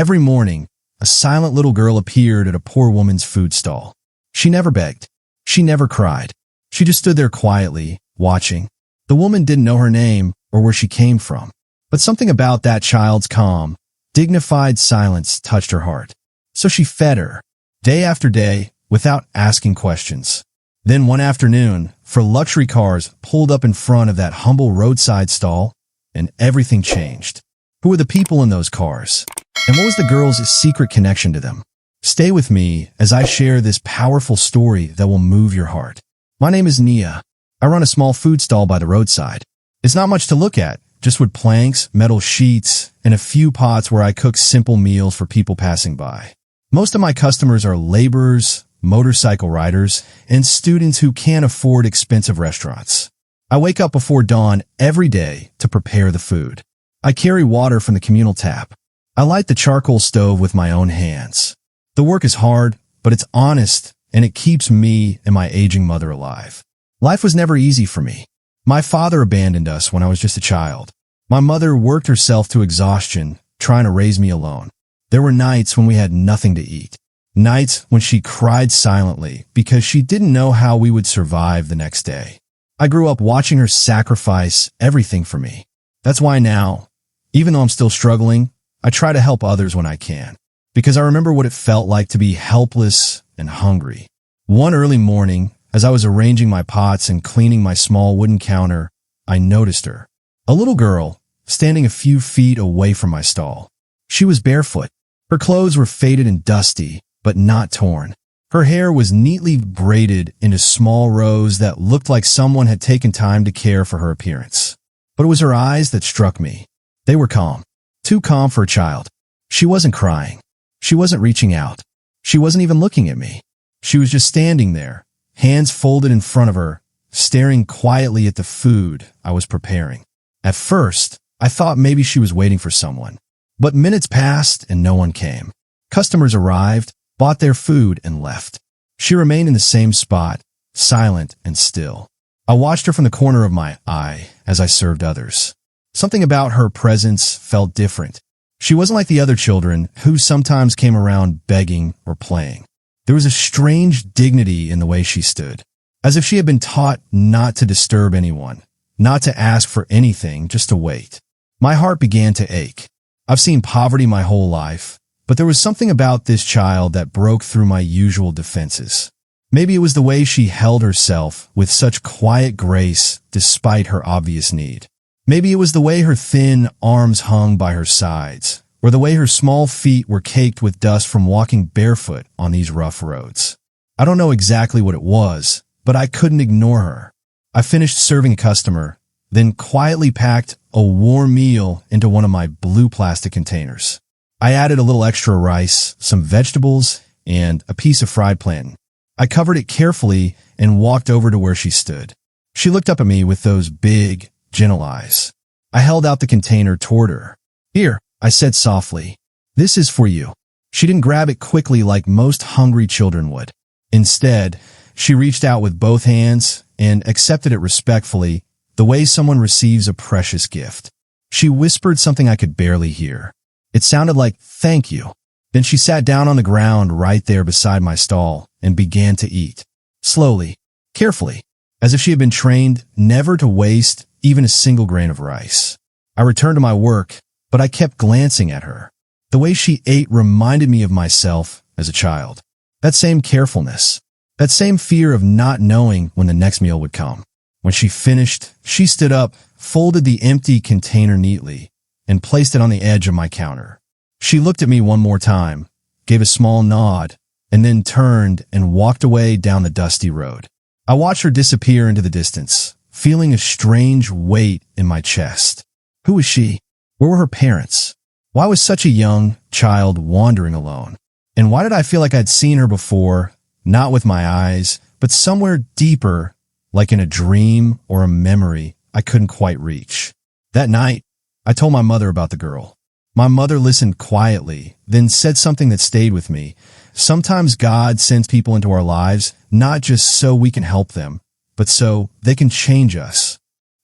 Every morning, a silent little girl appeared at a poor woman's food stall. She never begged. She never cried. She just stood there quietly, watching. The woman didn't know her name or where she came from, but something about that child's calm, dignified silence touched her heart. So she fed her, day after day, without asking questions. Then one afternoon, four luxury cars pulled up in front of that humble roadside stall, and everything changed. Who were the people in those cars? And what was the girl's secret connection to them? Stay with me as I share this powerful story that will move your heart. My name is Nia. I run a small food stall by the roadside. It's not much to look at, just wood planks, metal sheets, and a few pots where I cook simple meals for people passing by. Most of my customers are laborers, motorcycle riders, and students who can't afford expensive restaurants. I wake up before dawn every day to prepare the food. I carry water from the communal tap. I light the charcoal stove with my own hands. The work is hard, but it's honest, and it keeps me and my aging mother alive. Life was never easy for me. My father abandoned us when I was just a child. My mother worked herself to exhaustion, trying to raise me alone. There were nights when we had nothing to eat. Nights when she cried silently because she didn't know how we would survive the next day. I grew up watching her sacrifice everything for me. That's why now, even though I'm still struggling, I try to help others when I can, because I remember what it felt like to be helpless and hungry. One early morning, as I was arranging my pots and cleaning my small wooden counter, I noticed her. A little girl, standing a few feet away from my stall. She was barefoot. Her clothes were faded and dusty, but not torn. Her hair was neatly braided into small rows that looked like someone had taken time to care for her appearance. But it was her eyes that struck me. They were calm. Too calm for a child. She wasn't crying. She wasn't reaching out. She wasn't even looking at me. She was just standing there, hands folded in front of her, staring quietly at the food I was preparing. At first, I thought maybe she was waiting for someone. But minutes passed and no one came. Customers arrived, bought their food, and left. She remained in the same spot, silent and still. I watched her from the corner of my eye as I served others. Something about her presence felt different. She wasn't like the other children who sometimes came around begging or playing. There was a strange dignity in the way she stood, as if she had been taught not to disturb anyone, not to ask for anything, just to wait. My heart began to ache. I've seen poverty my whole life, but there was something about this child that broke through my usual defenses. Maybe it was the way she held herself with such quiet grace despite her obvious need. Maybe it was the way her thin arms hung by her sides, or the way her small feet were caked with dust from walking barefoot on these rough roads. I don't know exactly what it was, but I couldn't ignore her. I finished serving a customer, then quietly packed a warm meal into one of my blue plastic containers. I added a little extra rice, some vegetables, and a piece of fried plantain. I covered it carefully and walked over to where she stood. She looked up at me with those big, gentle eyes. I held out the container toward her. "Here," I said softly. "This is for you." She didn't grab it quickly like most hungry children would. Instead, she reached out with both hands and accepted it respectfully, the way someone receives a precious gift. She whispered something I could barely hear. It sounded like, "Thank you." Then she sat down on the ground right there beside my stall and began to eat. Slowly, carefully, as if she had been trained never to waste even a single grain of rice. I returned to my work, but I kept glancing at her. The way she ate reminded me of myself as a child. That same carefulness, that same fear of not knowing when the next meal would come. When she finished, she stood up, folded the empty container neatly, and placed it on the edge of my counter. She looked at me one more time, gave a small nod, and then turned and walked away down the dusty road. I watched her disappear into the distance, feeling a strange weight in my chest. Who was she? Where were her parents? Why was such a young child wandering alone? And why did I feel like I'd seen her before, not with my eyes, but somewhere deeper, like in a dream or a memory I couldn't quite reach? That night, I told my mother about the girl. My mother listened quietly, then said something that stayed with me. Sometimes God sends people into our lives, not just so we can help them, but so they can change us.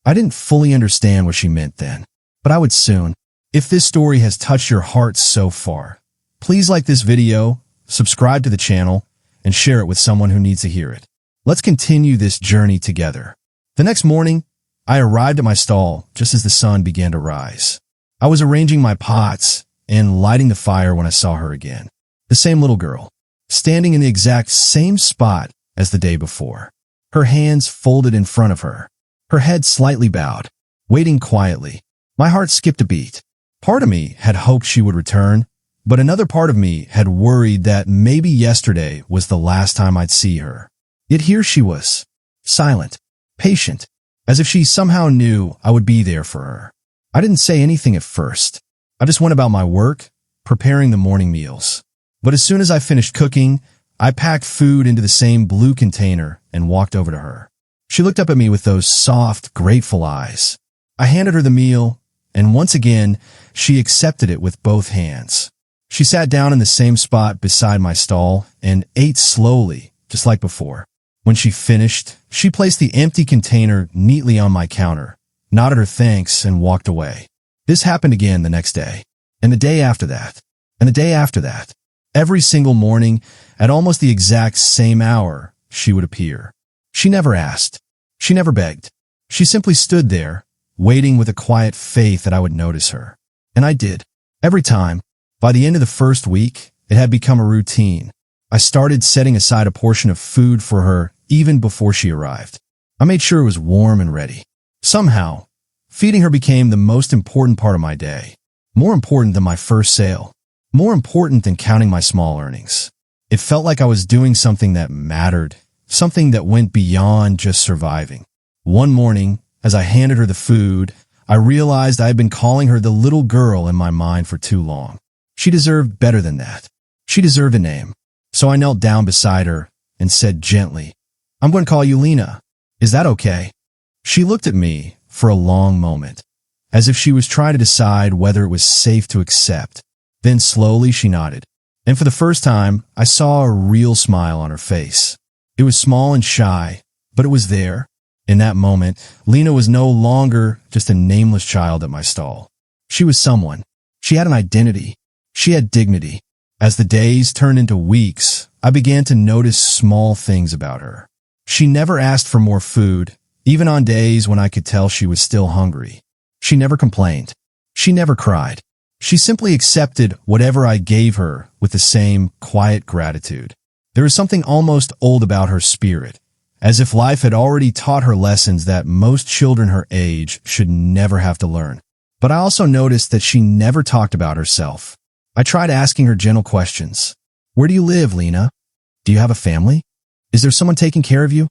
I didn't fully understand what she meant then, but I would soon. If this story has touched your heart so far, Please like this video, subscribe to the channel, and share it with someone who needs to hear it. Let's continue this journey together. The next morning, I arrived at my stall just as the sun began to rise. I was arranging my pots and lighting the fire when I saw her again. The same little girl, standing in the exact same spot as the day before. Her hands folded in front of her, her head slightly bowed, waiting quietly. My heart skipped a beat. Part of me had hoped she would return, but another part of me had worried that maybe yesterday was the last time I'd see her. Yet here she was, silent, patient, as if she somehow knew I would be there for her. I didn't say anything at first. I just went about my work, preparing the morning meals. But as soon as I finished cooking, I packed food into the same blue container and walked over to her. She looked up at me with those soft, grateful eyes. I handed her the meal, and once again, she accepted it with both hands. She sat down in the same spot beside my stall and ate slowly, just like before. When she finished, she placed the empty container neatly on my counter, nodded her thanks, and walked away. This happened again the next day, and the day after that, and the day after that. Every single morning, at almost the exact same hour, she would appear. She never asked. She never begged. She simply stood there, waiting with a quiet faith that I would notice her. And I did. Every time. By the end of the first week, it had become a routine. I started setting aside a portion of food for her even before she arrived. I made sure it was warm and ready. Somehow, feeding her became the most important part of my day. More important than my first sale. More important than counting my small earnings. It felt like I was doing something that mattered, something that went beyond just surviving. One morning, as I handed her the food, I realized I had been calling her the little girl in my mind for too long. She deserved better than that. She deserved a name. So I knelt down beside her and said gently, "I'm going to call you Lena. Is that okay?" She looked at me for a long moment, as if she was trying to decide whether it was safe to accept. Then slowly she nodded. And for the first time, I saw a real smile on her face. It was small and shy, but it was there. In that moment, Lena was no longer just a nameless child at my stall. She was someone. She had an identity. She had dignity. As the days turned into weeks, I began to notice small things about her. She never asked for more food, even on days when I could tell she was still hungry. She never complained. She never cried. She simply accepted whatever I gave her with the same quiet gratitude. There was something almost old about her spirit, as if life had already taught her lessons that most children her age should never have to learn. But I also noticed that she never talked about herself. I tried asking her gentle questions. "Where do you live, Lena? Do you have a family? Is there someone taking care of you?"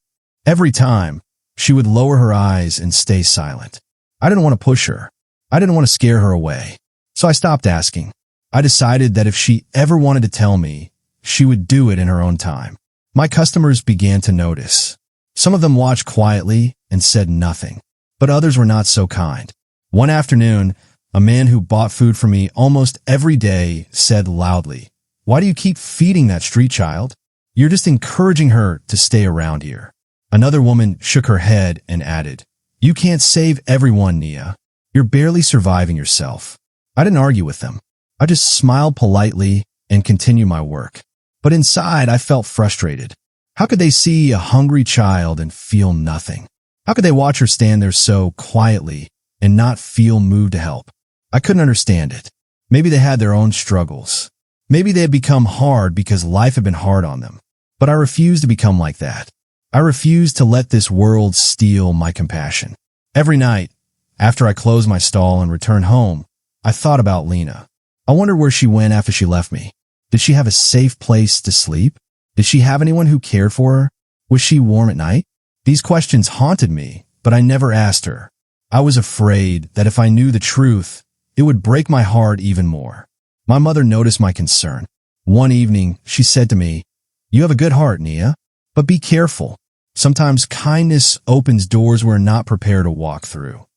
Every time, she would lower her eyes and stay silent. I didn't want to push her. I didn't want to scare her away. So I stopped asking. I decided that if she ever wanted to tell me, she would do it in her own time. My customers began to notice. Some of them watched quietly and said nothing, but others were not so kind. One afternoon, a man who bought food for me almost every day said loudly, "Why do you keep feeding that street child? You're just encouraging her to stay around here." Another woman shook her head and added, "You can't save everyone, Nia. You're barely surviving yourself." I didn't argue with them. I just smiled politely and continued my work. But inside, I felt frustrated. How could they see a hungry child and feel nothing? How could they watch her stand there so quietly and not feel moved to help? I couldn't understand it. Maybe they had their own struggles. Maybe they had become hard because life had been hard on them. But I refused to become like that. I refused to let this world steal my compassion. Every night, after I closed my stall and returned home, I thought about Lena. I wondered where she went after she left me. Did she have a safe place to sleep? Did she have anyone who cared for her? Was she warm at night? These questions haunted me, but I never asked her. I was afraid that if I knew the truth, it would break my heart even more. My mother noticed my concern. One evening, she said to me, "You have a good heart, Nia, but be careful. Sometimes kindness opens doors we're not prepared to walk through."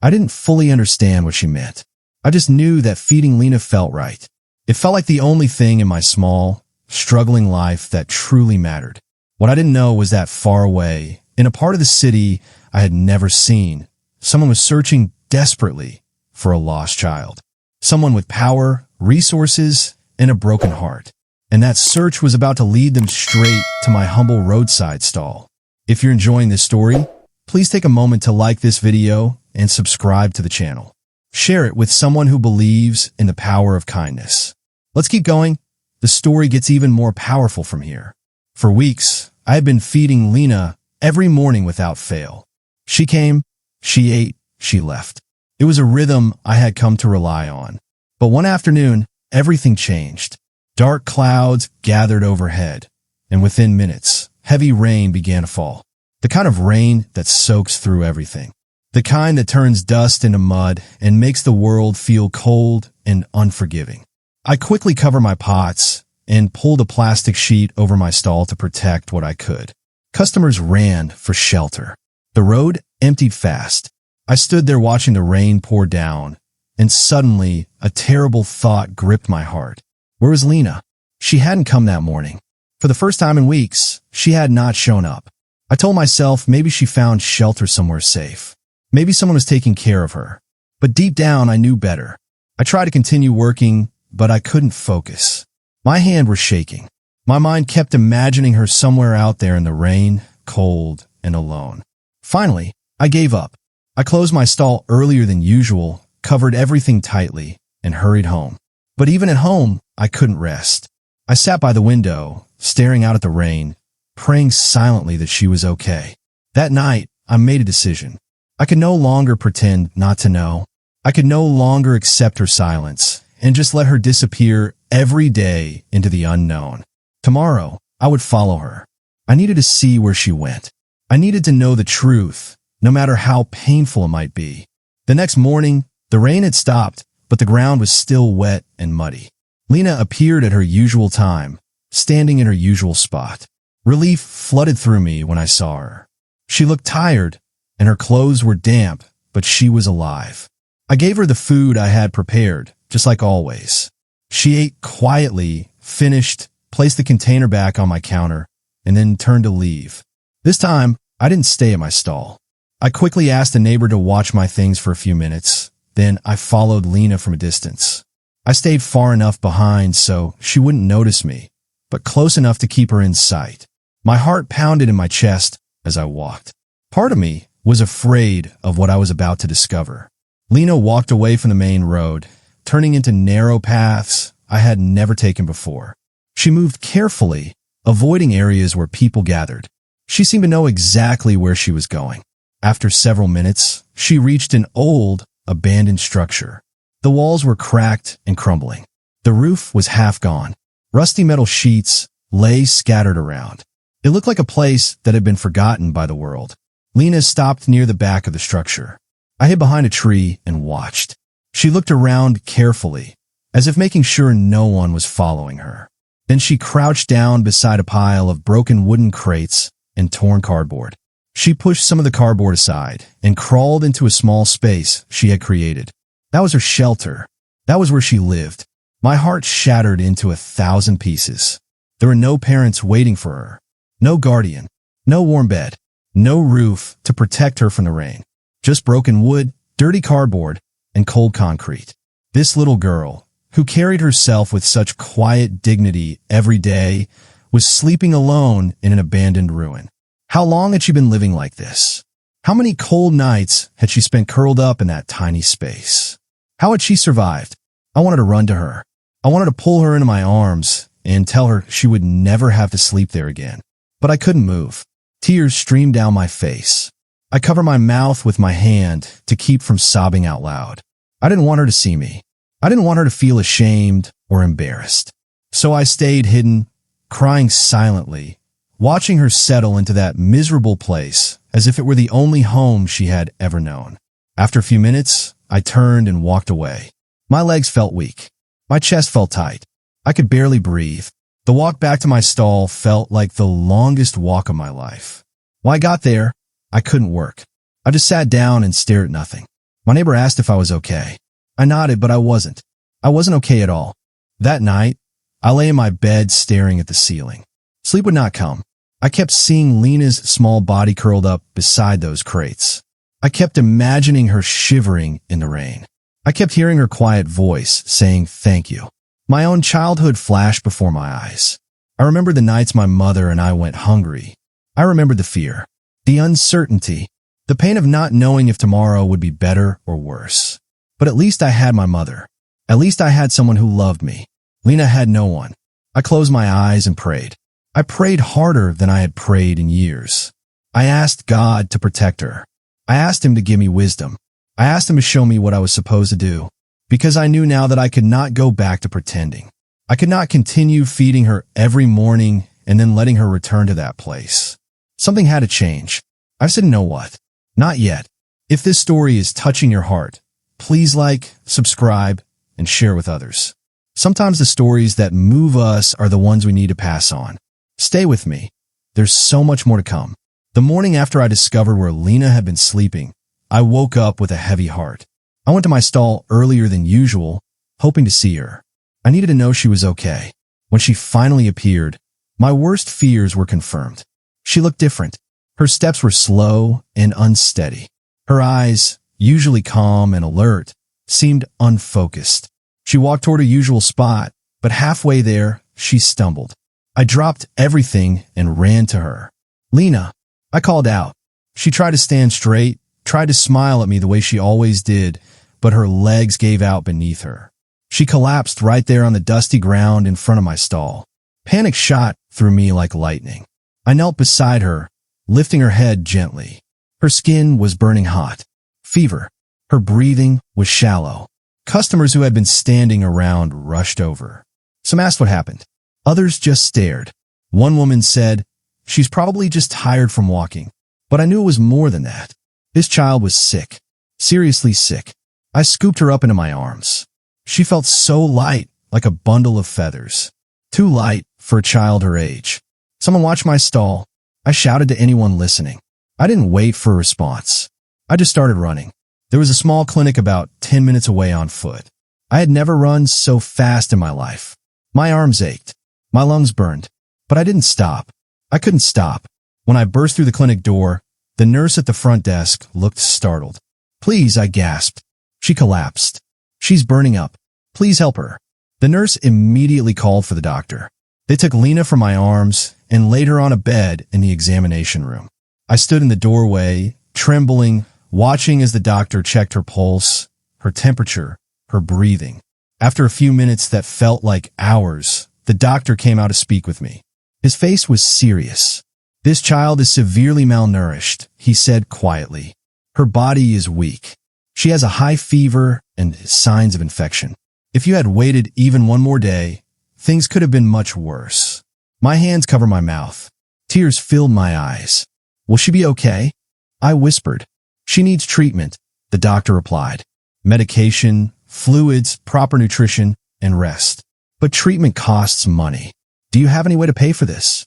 I didn't fully understand what she meant. I just knew that feeding Lena felt right. It felt like the only thing in my small, struggling life that truly mattered. What I didn't know was that far away, in a part of the city I had never seen, someone was searching desperately for a lost child. Someone with power, resources, and a broken heart. And that search was about to lead them straight to my humble roadside stall. If you're enjoying this story, please take a moment to like this video and subscribe to the channel. Share it with someone who believes in the power of kindness. Let's keep going. The story gets even more powerful from here. For weeks, I had been feeding Lena every morning without fail. She came, she ate, she left. It was a rhythm I had come to rely on. But one afternoon, everything changed. Dark clouds gathered overhead, and within minutes, heavy rain began to fall. The kind of rain that soaks through everything. The kind that turns dust into mud and makes the world feel cold and unforgiving. I quickly covered my pots and pulled a plastic sheet over my stall to protect what I could. Customers ran for shelter. The road emptied fast. I stood there watching the rain pour down, and suddenly a terrible thought gripped my heart. Where was Lena? She hadn't come that morning. For the first time in weeks, she had not shown up. I told myself maybe she found shelter somewhere safe. Maybe someone was taking care of her. But deep down, I knew better. I tried to continue working, but I couldn't focus. My hand was shaking. My mind kept imagining her somewhere out there in the rain, cold, and alone. Finally, I gave up. I closed my stall earlier than usual, covered everything tightly, and hurried home. But even at home, I couldn't rest. I sat by the window, staring out at the rain, praying silently that she was okay. That night, I made a decision. I could no longer pretend not to know. I could no longer accept her silence and just let her disappear every day into the unknown. Tomorrow, I would follow her. I needed to see where she went. I needed to know the truth, no matter how painful it might be. The next morning, the rain had stopped, but the ground was still wet and muddy. Lena appeared at her usual time, standing in her usual spot. Relief flooded through me when I saw her. She looked tired, and her clothes were damp, but she was alive. I gave her the food I had prepared, just like always. She ate quietly, finished, placed the container back on my counter, and then turned to leave. This time, I didn't stay at my stall. I quickly asked a neighbor to watch my things for a few minutes. Then I followed Lena from a distance. I stayed far enough behind so she wouldn't notice me, but close enough to keep her in sight. My heart pounded in my chest as I walked. Part of me was afraid of what I was about to discover. Lena walked away from the main road, turning into narrow paths I had never taken before. She moved carefully, avoiding areas where people gathered. She seemed to know exactly where she was going. After several minutes, she reached an old, abandoned structure. The walls were cracked and crumbling. The roof was half gone. Rusty metal sheets lay scattered around. It looked like a place that had been forgotten by the world. Lena stopped near the back of the structure. I hid behind a tree and watched. She looked around carefully, as if making sure no one was following her. Then she crouched down beside a pile of broken wooden crates and torn cardboard. She pushed some of the cardboard aside and crawled into a small space she had created. That was her shelter. That was where she lived. My heart shattered into 1,000 pieces. There were no parents waiting for her, no guardian, no warm bed, no roof to protect her from the rain. Just broken wood, dirty cardboard, and cold concrete. This little girl, who carried herself with such quiet dignity every day, was sleeping alone in an abandoned ruin. How long had she been living like this? How many cold nights had she spent curled up in that tiny space? How had she survived? I wanted to run to her. I wanted to pull her into my arms and tell her she would never have to sleep there again. But I couldn't move. Tears streamed down my face. I covered my mouth with my hand to keep from sobbing out loud. I didn't want her to see me. I didn't want her to feel ashamed or embarrassed. So I stayed hidden, crying silently, watching her settle into that miserable place as if it were the only home she had ever known. After a few minutes, I turned and walked away. My legs felt weak. My chest felt tight. I could barely breathe. The walk back to my stall felt like the longest walk of my life. When I got there, I couldn't work. I just sat down and stared at nothing. My neighbor asked if I was okay. I nodded, but I wasn't. I wasn't okay at all. That night, I lay in my bed staring at the ceiling. Sleep would not come. I kept seeing Lena's small body curled up beside those crates. I kept imagining her shivering in the rain. I kept hearing her quiet voice saying thank you. My own childhood flashed before my eyes. I remembered the nights my mother and I went hungry. I remembered the fear, the uncertainty, the pain of not knowing if tomorrow would be better or worse. But at least I had my mother. At least I had someone who loved me. Lena had no one. I closed my eyes and prayed. I prayed harder than I had prayed in years. I asked God to protect her. I asked him to give me wisdom. I asked him to show me what I was supposed to do, because I knew now that I could not go back to pretending. I could not continue feeding her every morning and then letting her return to that place. Something had to change. I said, "You know what? Not yet." If this story is touching your heart, please like, subscribe, and share with others. Sometimes the stories that move us are the ones we need to pass on. Stay with me. There's so much more to come. The morning after I discovered where Lena had been sleeping, I woke up with a heavy heart. I went to my stall earlier than usual, hoping to see her. I needed to know she was okay. When she finally appeared, my worst fears were confirmed. She looked different. Her steps were slow and unsteady. Her eyes, usually calm and alert, seemed unfocused. She walked toward her usual spot, but halfway there, she stumbled. I dropped everything and ran to her. "Lena," I called out. She tried to stand straight, tried to smile at me the way she always did, but her legs gave out beneath her. She collapsed right there on the dusty ground in front of my stall. Panic shot through me like lightning. I knelt beside her, lifting her head gently. Her skin was burning hot. Fever. Her breathing was shallow. Customers who had been standing around rushed over. Some asked what happened. Others just stared. One woman said, "She's probably just tired from walking." But I knew it was more than that. This child was sick. Seriously sick. I scooped her up into my arms. She felt so light, like a bundle of feathers. Too light for a child her age. Someone watched my stall. I shouted to anyone listening. I didn't wait for a response. I just started running. There was a small clinic about 10 minutes away on foot. I had never run so fast in my life. My arms ached. My lungs burned. But I didn't stop. I couldn't stop. When I burst through the clinic door, the nurse at the front desk looked startled. "Please," I gasped. She collapsed. "She's burning up. Please help her." The nurse immediately called for the doctor. They took Lena from my arms and laid her on a bed in the examination room. I stood in the doorway, trembling, watching as the doctor checked her pulse, her temperature, her breathing. After a few minutes that felt like hours, the doctor came out to speak with me. His face was serious. "This child is severely malnourished," he said quietly. "Her body is weak. She has a high fever and signs of infection. If you had waited even one more day, things could have been much worse." My hands covered my mouth. Tears filled my eyes. "Will she be okay?" I whispered. "She needs treatment," the doctor replied. "Medication, fluids, proper nutrition, and rest. But treatment costs money. Do you have any way to pay for this?"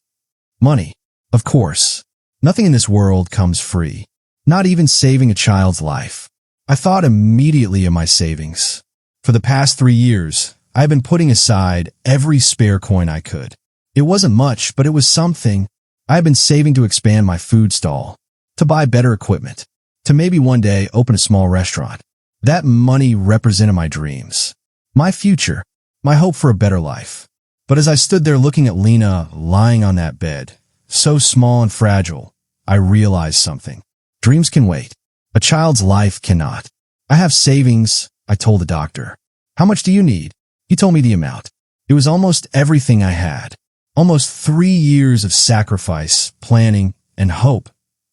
Money. Of course. Nothing in this world comes free. Not even saving a child's life. I thought immediately of my savings. For the past 3 years, I have been putting aside every spare coin I could. It wasn't much, but it was something. I have been saving to expand my food stall, to buy better equipment, to maybe one day open a small restaurant. That money represented my dreams, my future, my hope for a better life. But as I stood there looking at Lena lying on that bed, so small and fragile, I realized something. Dreams can wait. A child's life cannot. "I have savings," I told the doctor. "How much do you need?" He told me the amount. It was almost everything I had. Almost 3 years of sacrifice, planning, and hope,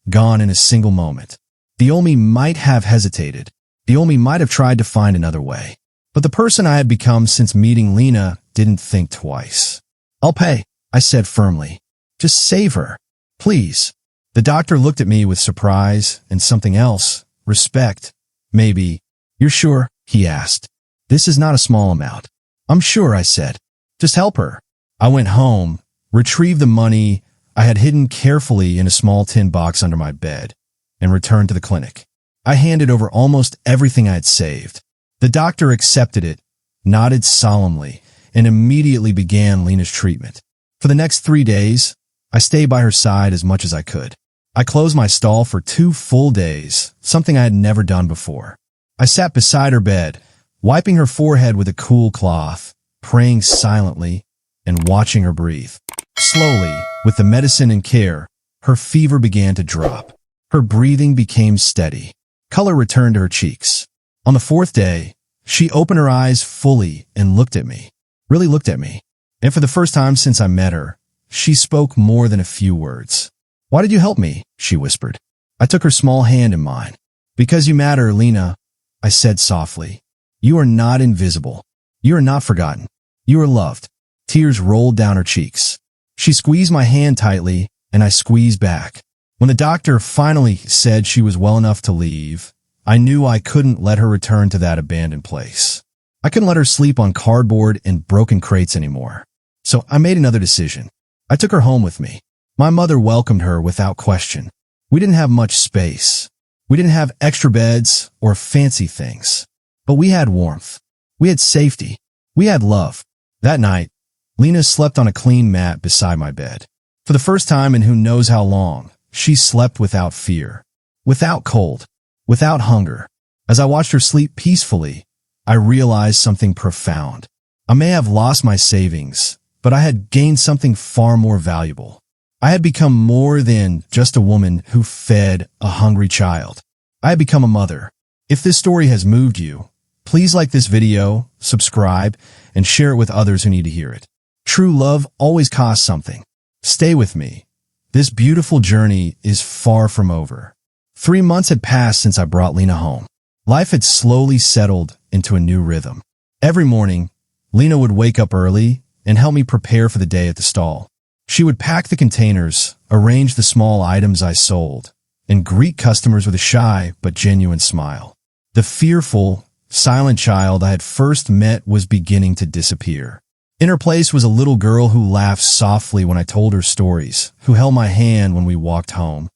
gone in a single moment. The old me might have hesitated. The old me might have tried to find another way. But the person I had become since meeting Lena didn't think twice. "I'll pay," I said firmly. "Just save her. Please." The doctor looked at me with surprise and something else, respect. "Maybe." "You're sure?" he asked. "This is not a small amount." "I'm sure," I said. "Just help her." I went home, retrieved the money I had hidden carefully in a small tin box under my bed, and returned to the clinic. I handed over almost everything I had saved. The doctor accepted it, nodded solemnly, and immediately began Lena's treatment. For the next 3 days, I stayed by her side as much as I could. I closed my stall for 2 full days, something I had never done before. I sat beside her bed, wiping her forehead with a cool cloth, praying silently and watching her breathe. Slowly, with the medicine and care, her fever began to drop. Her breathing became steady. Color returned to her cheeks. On the fourth day, she opened her eyes fully and looked at me. Really looked at me. And for the first time since I met her, she spoke more than a few words. "Why did you help me?" she whispered. I took her small hand in mine. "Because you matter, Lena," I said softly. "You are not invisible. You are not forgotten. You are loved." Tears rolled down her cheeks. She squeezed my hand tightly, and I squeezed back. When the doctor finally said she was well enough to leave, I knew I couldn't let her return to that abandoned place. I couldn't let her sleep on cardboard and broken crates anymore. So I made another decision. I took her home with me. My mother welcomed her without question. We didn't have much space. We didn't have extra beds or fancy things. But we had warmth. We had safety. We had love. That night, Lena slept on a clean mat beside my bed. For the first time in who knows how long, she slept without fear, without cold, without hunger. As I watched her sleep peacefully, I realized something profound. I may have lost my savings, but I had gained something far more valuable. I had become more than just a woman who fed a hungry child. I had become a mother. If this story has moved you, please like this video, subscribe, and share it with others who need to hear it. True love always costs something. Stay with me. This beautiful journey is far from over. 3 months had passed since I brought Lena home. Life had slowly settled into a new rhythm. Every morning, Lena would wake up early and help me prepare for the day at the stall. She would pack the containers, arrange the small items I sold, and greet customers with a shy but genuine smile. The fearful, silent child I had first met was beginning to disappear. In her place was a little girl who laughed softly when I told her stories, who held my hand when we walked home,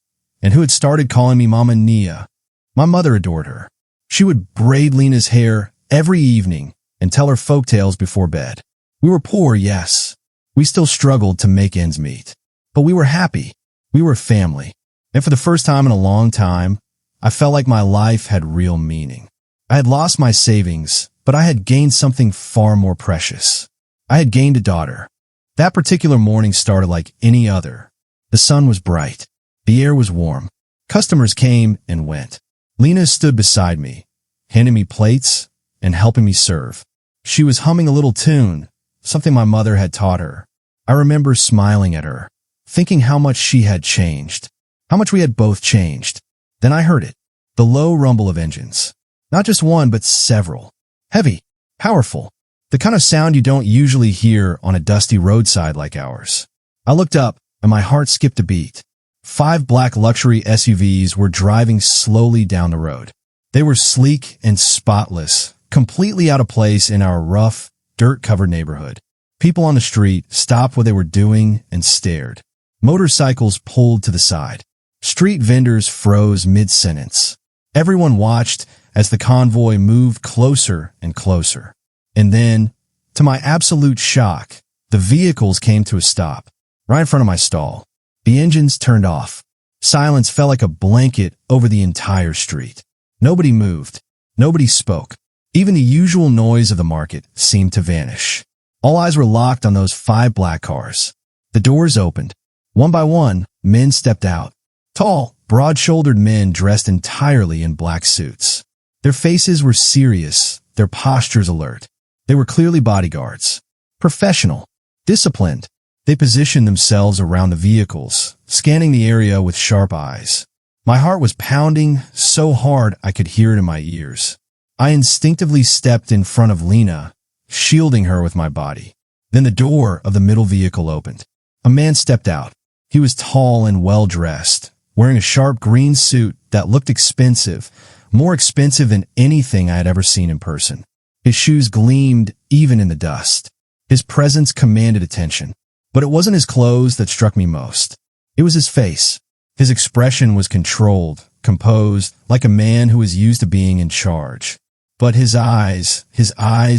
and who had started calling me Mama Nia. My mother adored her. She would braid Lena's hair every evening and tell her folk tales before bed. We were poor, yes. We still struggled to make ends meet. But we were happy. We were a family. And for the first time in a long time, I felt like my life had real meaning. I had lost my savings, but I had gained something far more precious. I had gained a daughter. That particular morning started like any other. The sun was bright. The air was warm. Customers came and went. Lena stood beside me, handing me plates and helping me serve. She was humming a little tune, something my mother had taught her. I remember smiling at her, thinking how much she had changed, how much we had both changed. Then I heard it, the low rumble of engines. Not just one, but several. Heavy, powerful. The kind of sound you don't usually hear on a dusty roadside like ours. I looked up, and my heart skipped a beat. 5 black luxury SUVs were driving slowly down the road. They were sleek and spotless, completely out of place in our rough, dirt-covered neighborhood. People on the street stopped what they were doing and stared. Motorcycles pulled to the side. Street vendors froze mid-sentence. Everyone watched as the convoy moved closer and closer. And then, to my absolute shock, the vehicles came to a stop, right in front of my stall. The engines turned off. Silence fell like a blanket over the entire street. Nobody moved. Nobody spoke. Even the usual noise of the market seemed to vanish. All eyes were locked on those 5 black cars. The doors opened. One by one, men stepped out. Tall, broad-shouldered men dressed entirely in black suits. Their faces were serious, their postures alert. They were clearly bodyguards. Professional. Disciplined. They positioned themselves around the vehicles, scanning the area with sharp eyes. My heart was pounding so hard I could hear it in my ears. I instinctively stepped in front of Lena, shielding her with my body. Then the door of the middle vehicle opened. A man stepped out. He was tall and well-dressed, wearing a sharp green suit that looked expensive, more expensive than anything I had ever seen in person. His shoes gleamed even in the dust. His presence commanded attention. But it wasn't his clothes that struck me most. It was his face. His expression was controlled, composed, like a man who was used to being in charge. But his eyes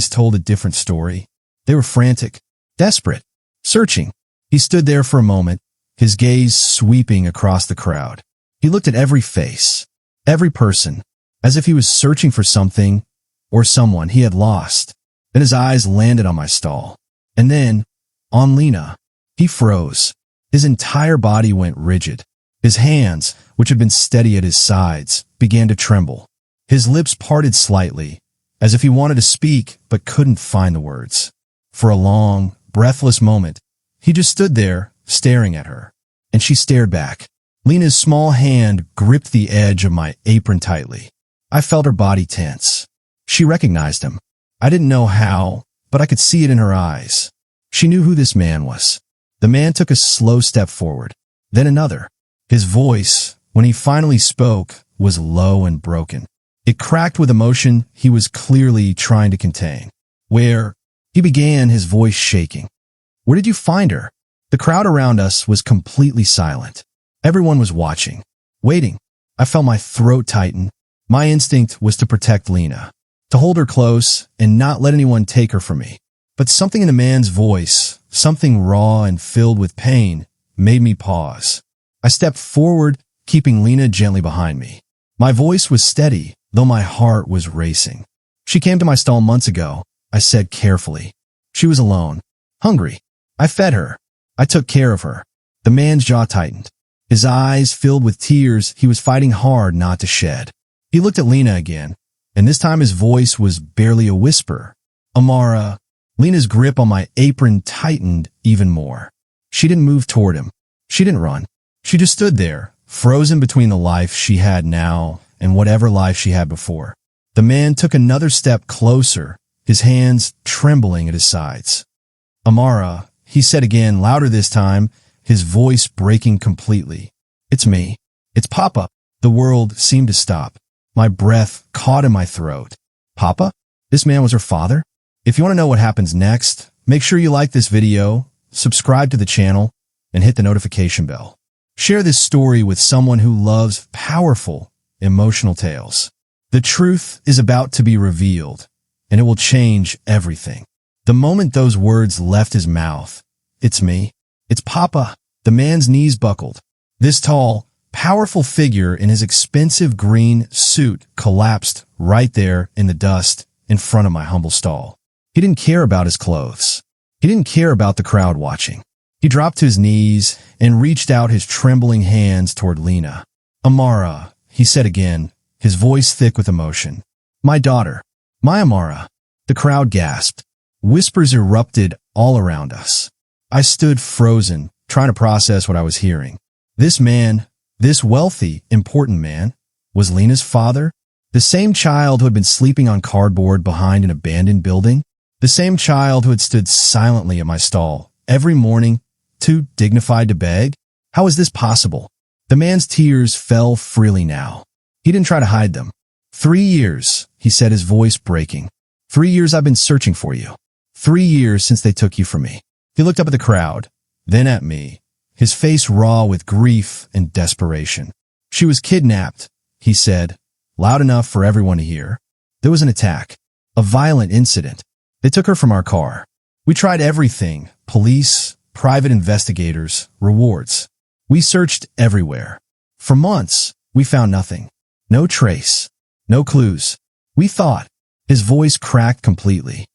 told a different story. They were frantic, desperate, searching. He stood there for a moment, his gaze sweeping across the crowd. He looked at every face, every person, as if he was searching for something or someone he had lost. Then his eyes landed on my stall. And then, on Lena. He froze. His entire body went rigid. His hands, which had been steady at his sides, began to tremble. His lips parted slightly, as if he wanted to speak but couldn't find the words. For a long, breathless moment, he just stood there, staring at her. And she stared back. Lena's small hand gripped the edge of my apron tightly. I felt her body tense. She recognized him. I didn't know how, but I could see it in her eyes. She knew who this man was. The man took a slow step forward, then another. His voice, when he finally spoke, was low and broken. It cracked with emotion he was clearly trying to contain. Where? He began, his voice shaking. Where did you find her? The crowd around us was completely silent. Everyone was watching, waiting. I felt my throat tighten. My instinct was to protect Lena, to hold her close and not let anyone take her from me. But something in the man's voice, something raw and filled with pain, made me pause. I stepped forward, keeping Lena gently behind me. My voice was steady, though my heart was racing. She came to my stall months ago, I said carefully. She was alone, hungry. I fed her. I took care of her. The man's jaw tightened. His eyes filled with tears he was fighting hard not to shed. He looked at Lena again, and this time his voice was barely a whisper. Amara. Lena's grip on my apron tightened even more. She didn't move toward him. She didn't run. She just stood there, frozen between the life she had now and whatever life she had before. The man took another step closer, his hands trembling at his sides. Amara, he said again, louder this time, his voice breaking completely. It's me. It's Papa. The world seemed to stop. My breath caught in my throat. Papa? This man was her father? If you want to know what happens next, make sure you like this video, subscribe to the channel, and hit the notification bell. Share this story with someone who loves powerful, emotional tales. The truth is about to be revealed, and it will change everything. The moment those words left his mouth, it's me. It's Papa. The man's knees buckled. This tall, powerful figure in his expensive green suit collapsed right there in the dust in front of my humble stall. He didn't care about his clothes. He didn't care about the crowd watching. He dropped to his knees and reached out his trembling hands toward Lena. Amara, he said again, his voice thick with emotion. My daughter. My Amara. The crowd gasped. Whispers erupted all around us. I stood frozen, trying to process what I was hearing. This man, this wealthy, important man, was Lena's father? The same child who had been sleeping on cardboard behind an abandoned building? The same child who had stood silently at my stall every morning, too dignified to beg? How was this possible? The man's tears fell freely now. He didn't try to hide them. 3 years, he said, his voice breaking. 3 years I've been searching for you. 3 years since they took you from me. He looked up at the crowd, then at me, his face raw with grief and desperation. She was kidnapped, he said, loud enough for everyone to hear. There was an attack, a violent incident. They took her from our car. We tried everything, police, private investigators, rewards. We searched everywhere. For months, we found nothing. No trace. No clues. We thought. His voice cracked completely.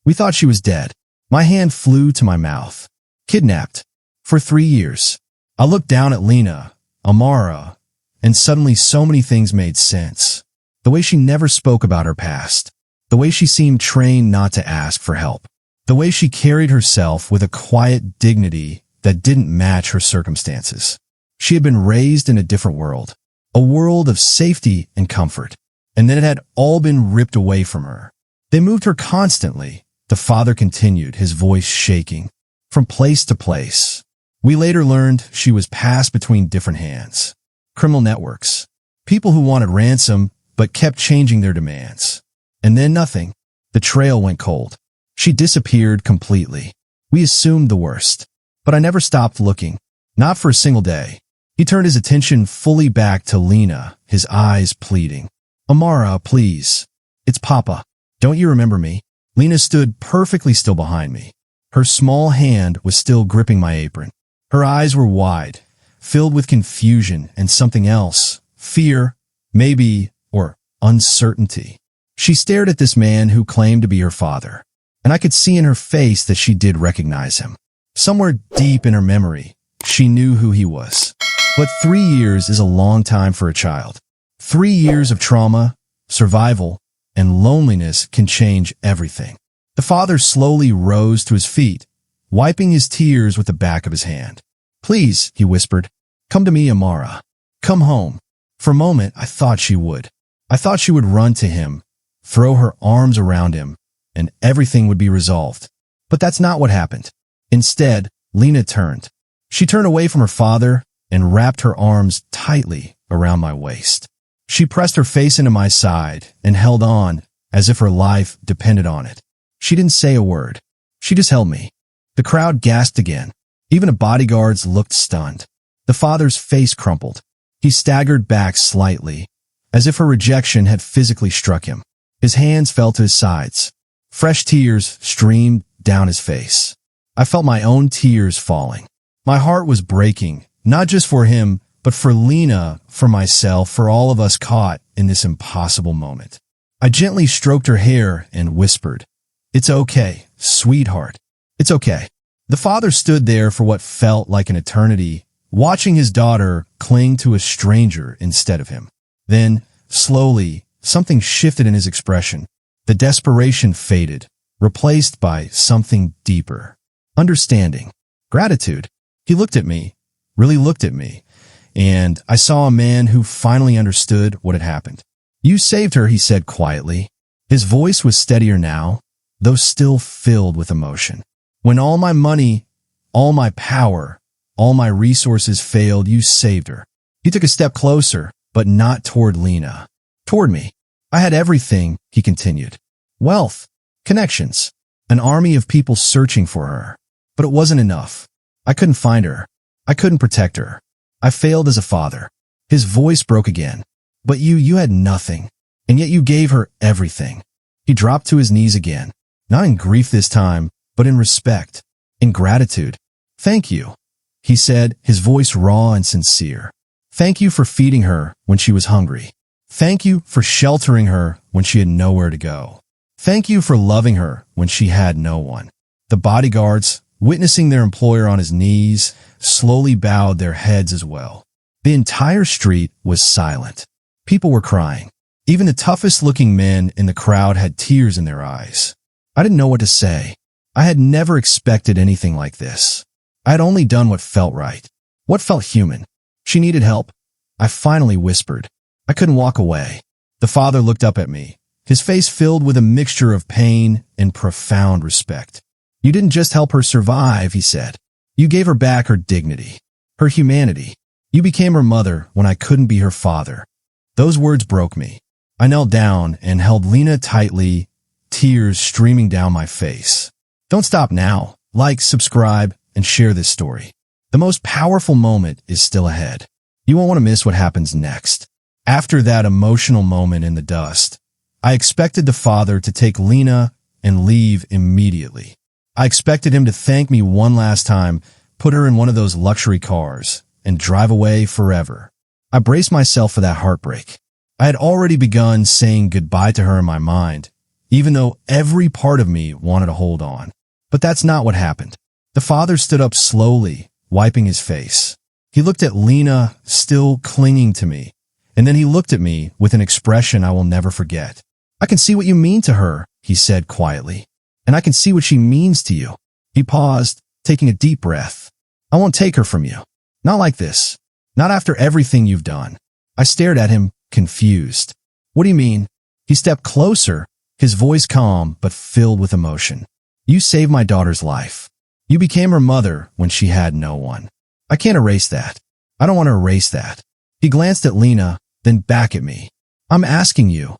We thought she was dead. My hand flew to my mouth. Kidnapped. For 3 years. I looked down at Lena, Amara, and suddenly so many things made sense. The way she never spoke about her past. The way she seemed trained not to ask for help. The way she carried herself with a quiet dignity that didn't match her circumstances. She had been raised in a different world. A world of safety and comfort. And then it had all been ripped away from her. They moved her constantly. The father continued, his voice shaking. From place to place. We later learned she was passed between different hands. Criminal networks. People who wanted ransom but kept changing their demands. And then nothing. The trail went cold. She disappeared completely. We assumed the worst. But I never stopped looking. Not for a single day. He turned his attention fully back to Lena, his eyes pleading. Amara, please. It's Papa. Don't you remember me? Lena stood perfectly still behind me. Her small hand was still gripping my apron. Her eyes were wide, filled with confusion and something else. Fear, maybe, or uncertainty. She stared at this man who claimed to be her father. and I could see in her face that she did recognize him. Somewhere deep in her memory, she knew who he was. But 3 years is a long time for a child. 3 years of trauma, survival, and loneliness can change everything. The father slowly rose to his feet, wiping his tears with the back of his hand. "Please," he whispered, "come to me, Amara. Come home." For a moment, I thought she would. I thought she would run to him, throw her arms around him, and everything would be resolved. But that's not what happened. Instead, Lena turned. She turned away from her father and wrapped her arms tightly around my waist. She pressed her face into my side and held on as if her life depended on it. She didn't say a word. She just held me. The crowd gasped again. Even the bodyguards looked stunned. The father's face crumpled. He staggered back slightly, as if her rejection had physically struck him. His hands fell to his sides. Fresh tears streamed down his face. I felt my own tears falling. My heart was breaking, not just for him, but for Lena, for myself, for all of us caught in this impossible moment. I gently stroked her hair and whispered, "It's okay, sweetheart. It's okay." The father stood there for what felt like an eternity, watching his daughter cling to a stranger instead of him. Then, slowly, something shifted in his expression. The desperation faded, replaced by something deeper. Understanding. Gratitude. He looked at me, really looked at me, and I saw a man who finally understood what had happened. "You saved her," he said quietly. His voice was steadier now, though still filled with emotion. "When all my money, all my power, all my resources failed, you saved her." He took a step closer, but not toward Lena. Toward me. "I had everything," he continued. "Wealth, connections, an army of people searching for her. But it wasn't enough. I couldn't find her. I couldn't protect her. I failed as a father." His voice broke again. "But you had nothing, and yet you gave her everything." He dropped to his knees again, not in grief this time, but in respect, in gratitude. "Thank you," he said, his voice raw and sincere. "Thank you for feeding her when she was hungry. Thank you for sheltering her when she had nowhere to go. Thank you for loving her when she had no one." The bodyguards, witnessing their employer on his knees, slowly bowed their heads as well. The entire street was silent. People were crying. Even the toughest-looking men in the crowd had tears in their eyes. I didn't know what to say. I had never expected anything like this. I had only done what felt right, what felt human. "She needed help," I finally whispered. I couldn't walk away. The father looked up at me, his face filled with a mixture of pain and profound respect. "You didn't just help her survive," he said. "You gave her back her dignity, her humanity. You became her mother when I couldn't be her father." Those words broke me. I knelt down and held Lena tightly, tears streaming down my face. Don't stop now. Like, subscribe, and share this story. The most powerful moment is still ahead. You won't want to miss what happens next. After that emotional moment in the dust, I expected the father to take Lena and leave immediately. I expected him to thank me one last time, put her in one of those luxury cars, and drive away forever. I braced myself for that heartbreak. I had already begun saying goodbye to her in my mind, even though every part of me wanted to hold on. But that's not what happened. The father stood up slowly, wiping his face. He looked at Lena, still clinging to me, and then he looked at me with an expression I will never forget. "I can see what you mean to her," he said quietly, "and I can see what she means to you." He paused, taking a deep breath. "I won't take her from you. Not like this. Not after everything you've done." I stared at him, confused. "What do you mean?" He stepped closer, his voice calm but filled with emotion. "You saved my daughter's life. You became her mother when she had no one. I can't erase that. I don't want to erase that." He glanced at Lena, then back at me. "I'm asking you,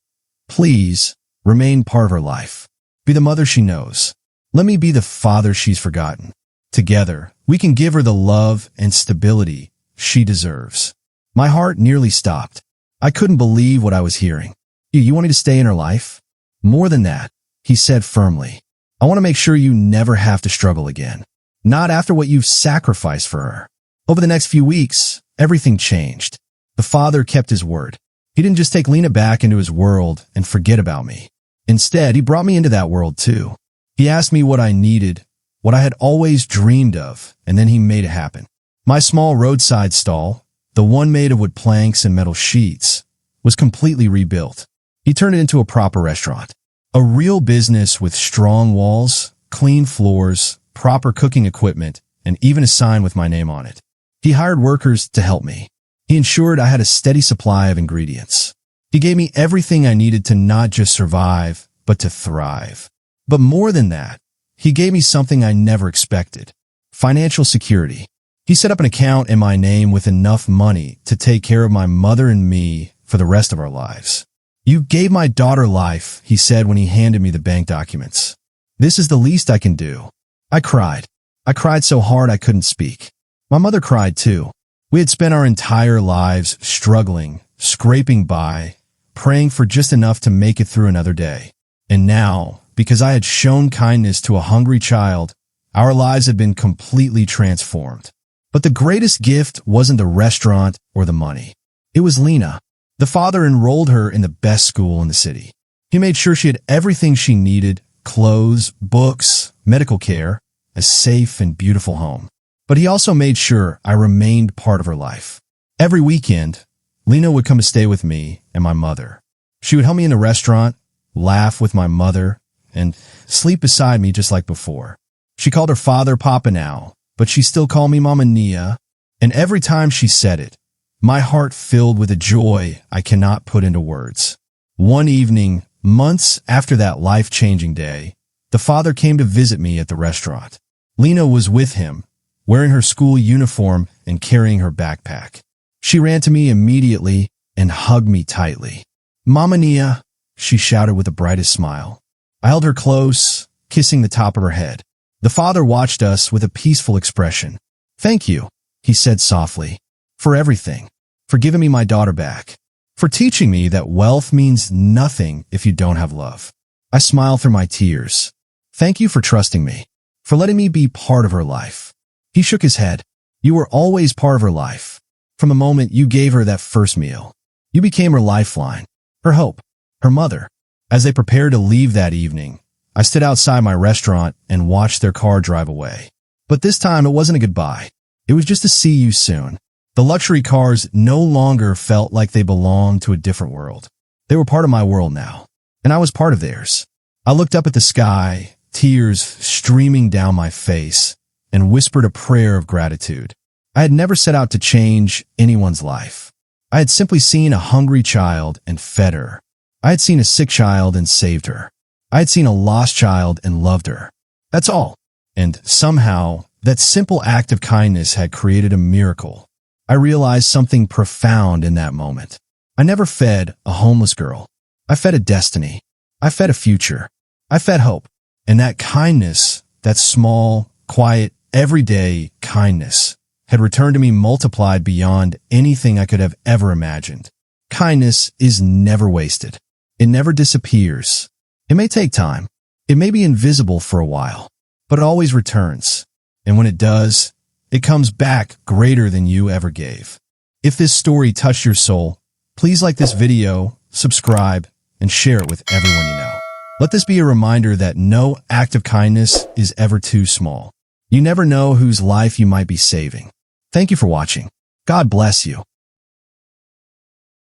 please, remain part of her life. Be the mother she knows. Let me be the father she's forgotten. Together, we can give her the love and stability she deserves." My heart nearly stopped. I couldn't believe what I was hearing. You want me to stay in her life?" "More than that," he said firmly. "I want to make sure you never have to struggle again. Not after what you've sacrificed for her." Over the next few weeks, everything changed. The father kept his word. He didn't just take Lena back into his world and forget about me. Instead, he brought me into that world too. He asked me what I needed, what I had always dreamed of, and then he made it happen. My small roadside stall, the one made of wood planks and metal sheets, was completely rebuilt. He turned it into a proper restaurant. A real business with strong walls, clean floors, proper cooking equipment, and even a sign with my name on it. He hired workers to help me. He ensured I had a steady supply of ingredients. He gave me everything I needed to not just survive, but to thrive. But more than that, he gave me something I never expected: financial security. He set up an account in my name with enough money to take care of my mother and me for the rest of our lives. "You gave my daughter life," he said when he handed me the bank documents. "This is the least I can do." I cried. I cried so hard I couldn't speak. My mother cried too. We had spent our entire lives struggling, scraping by, praying for just enough to make it through another day. And now, because I had shown kindness to a hungry child, our lives had been completely transformed. But the greatest gift wasn't the restaurant or the money. It was Lena. The father enrolled her in the best school in the city. He made sure she had everything she needed: clothes, books, medical care, a safe and beautiful home. But he also made sure I remained part of her life. Every weekend, Lena would come to stay with me and my mother. She would help me in the restaurant, laugh with my mother, and sleep beside me just like before. She called her father Papa now, but she still called me Mama Nia, and every time she said it, my heart filled with a joy I cannot put into words. One evening, months after that life-changing day, the father came to visit me at the restaurant. Lena was with him, wearing her school uniform and carrying her backpack. She ran to me immediately and hugged me tightly. "Mama Nia," she shouted with the brightest smile. I held her close, kissing the top of her head. The father watched us with a peaceful expression. "Thank you," he said softly, "for everything, for giving me my daughter back, for teaching me that wealth means nothing if you don't have love." I smiled through my tears. "Thank you for trusting me, for letting me be part of her life." He shook his head. "You were always part of her life. From the moment you gave her that first meal, you became her lifeline, her hope, her mother." As they prepared to leave that evening, I stood outside my restaurant and watched their car drive away. But this time it wasn't a goodbye. It was just a "see you soon." The luxury cars no longer felt like they belonged to a different world. They were part of my world now, and I was part of theirs. I looked up at the sky, tears streaming down my face, and whispered a prayer of gratitude. I had never set out to change anyone's life. I had simply seen a hungry child and fed her. I had seen a sick child and saved her. I had seen a lost child and loved her. That's all. And somehow, that simple act of kindness had created a miracle. I realized something profound in that moment. I never fed a homeless girl. I fed a destiny. I fed a future. I fed hope. And that kindness, that small, quiet, everyday kindness, had returned to me multiplied beyond anything I could have ever imagined. Kindness is never wasted. It never disappears. It may take time. It may be invisible for a while, but it always returns. And when it does, it comes back greater than you ever gave. If this story touched your soul, please like this video, subscribe, and share it with everyone you know. Let this be a reminder that no act of kindness is ever too small. You never know whose life you might be saving. Thank you for watching. God bless you.